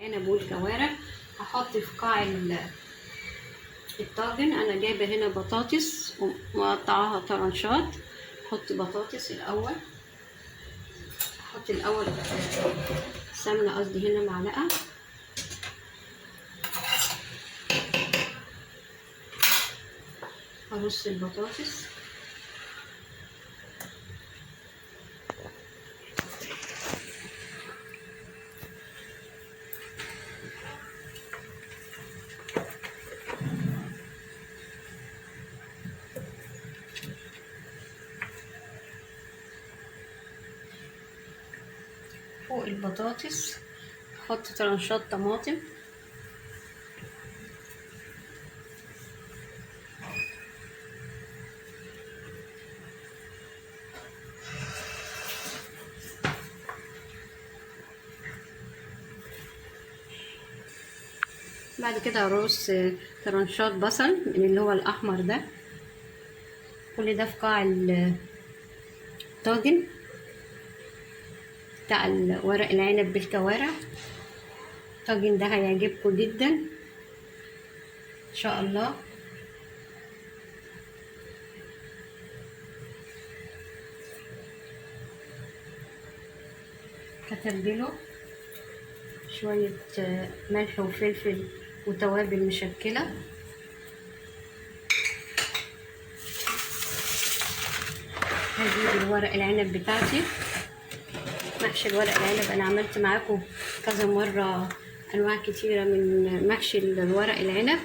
عنب والكوارع. هحط في قاع الطاجن. انا جايبه هنا بطاطس ومقطعاها طرنشات. احط بطاطس الاول. احط الاول سمنه، قصدي هنا معلقه. ارص البطاطس. فوق البطاطس احط طرنشات طماطم. بعد كده ارص طرنشات بصل من اللي هو الاحمر ده. كل ده في قاع الطاجن بتاع ورق العنب بالكوارع. الطاجن ده هيعجبكم جدا ان شاء الله. هتبله شوية ملح وفلفل وتوابل مشكلة. هجيب الورق العنب بتاعتي. محشي الورق العنب انا عملت معاكم كذا مرة انواع كتيرة من محشي الورق العنب.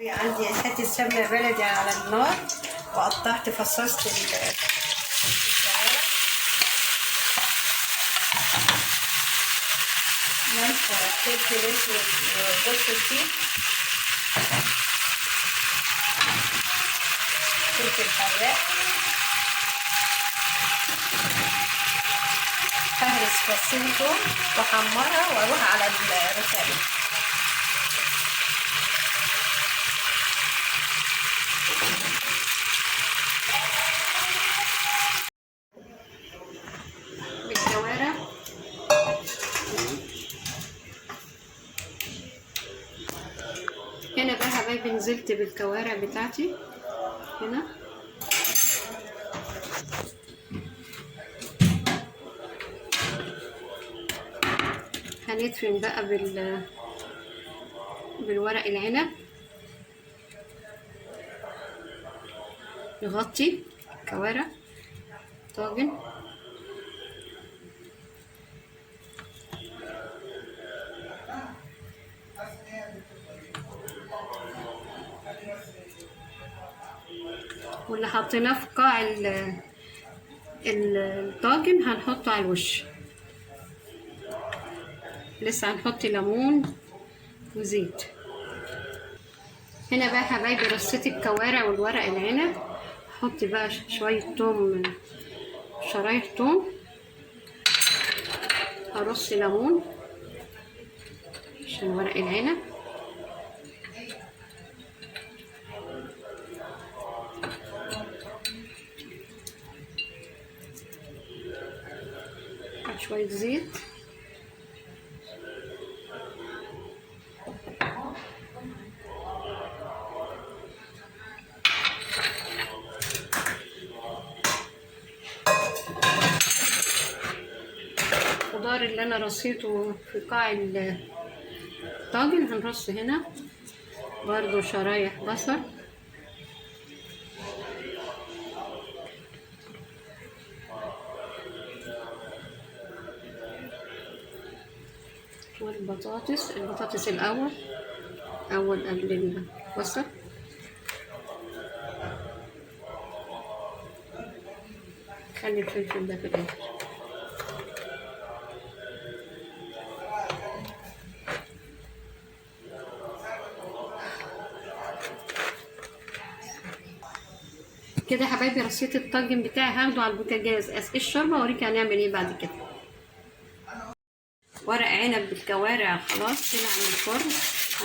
عندي حتة سمنة بلدي على النار، وقطعت فصصت ملح وفلفل اسود وجوز الطيب، فلفل حراق، ههرس فصين توم واحمرها واروح على الرفاية. بالكوارع هنا بقى حبايبي نزلت بالكوارع بتاعتي هنا. هندفن بقى بالورق العنب. نغطي الكوارع طاجن. واللي حطيناه في قاع الطاجن هنحطه على الوش. لسه هنحط ليمون وزيت. هنا بقى حبايبي رصيت الكوارع والورق العنب. احط بقى شويه توم، شرايح توم. هرص ليمون عشان ورق العنب. شويه زيت. الخضار اللي انا رصيته في قاع الطاجن هنرص هنا برضو شرايح بصل والبطاطس الاول قبل البصل. خلي الفلفل ده في الاخر. كده يا حبايبي رصيت الطاجن بتاعي. هاخده على البوتاجاز اسقي الشوربه واوريكي هنعمل ايه بعد كده. ورق عنب بالكوارع خلاص طلع من الفرن.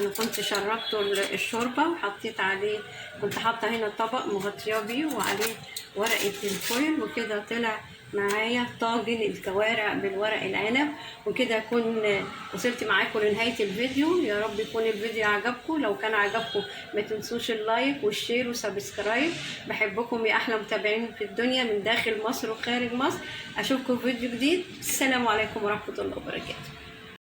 انا كنت شربته الشوربه وحطيت عليه، كنت حاطه هنا طبق مغطياه بيه وعليه ورقه الفويل، وكده طلع معايا طاجن الكوارع بالورق العنب. وكده اكون وصلت معاكم لنهايه الفيديو. يا رب يكون الفيديو عجبكم. لو كان عجبكم ما تنسوش اللايك والشير وسبسكرايب. بحبكم يا احلى متابعين في الدنيا من داخل مصر وخارج مصر. اشوفكم في فيديو جديد. السلام عليكم ورحمه الله وبركاته.